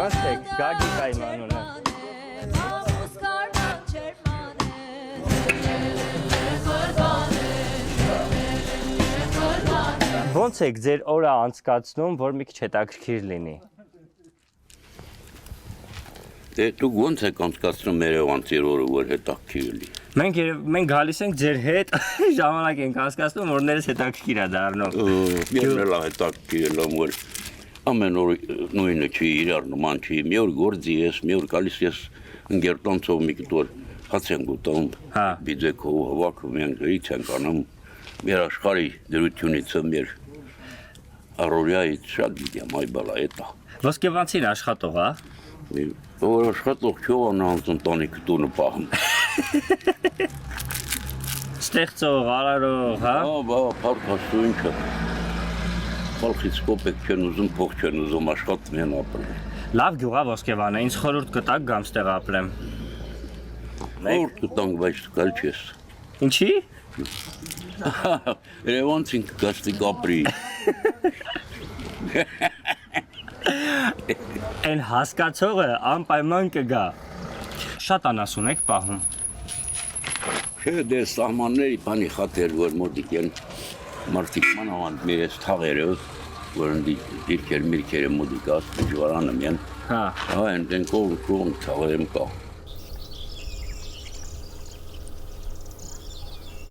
Ոնց եք, Գագիկայի մանունը։ Ոնց եք ձեր օրը անցկացնում, որ մի քիչ հետաքրքիր լինի։ Դուք ոնց եք անցկացնում երևանցի օրը, որ հետաքրքիր լինի։ Մենք գալիս ենք ձեր հետ, ժամանակ ենք անցկացնում, որ ներս հետաքրքիր է դառնում։ Ես հետաքրքիր եմ, որ ամեն օր նույնը չի, իրար նման չի, մի օր գործի ես, մի օր գալիս ես ընկերտանցով մի կտոր հաց ենք ուտում, բիձեքով հավաքում ենք, իրից ենք անում, մեր աշխարհի դրությունից մեր առօրյայից շատ գիտեմ, այ բալա էտա։ Ոսկեվանցին աշխատող, հա։ Որ աշխատող չով անանց ընտանիքը տունը պահում։ Ստեղծող, արարող, հա։ Բա, փառքաստու ինչը։ Խալխից կոպեկ չեն ուզում, փող չեն ուզում, աշխատում են ապրել։ Լավ գյուղ է Ոսկեվանը, ինձ խորհուրդ կտակ գամ ստեղ ապրեմ։ Խորհուրդ կտանք, բայց գալ չես։ Ինչի։ Երևանցին կգաստիկ ապրի։ Այն հասկացողը անպայման կգա։ Շատ անասուն եք պահում։ Չէ, դե սահմանների բանի խաթեր, որ մոտիկ են մարդիկ մանավանդ մեր ես թաղերը, որ դիրքեր միրքերը մոտիկ ասպիջվարանում են։ Հա, են կողմ թաղերեմ կա։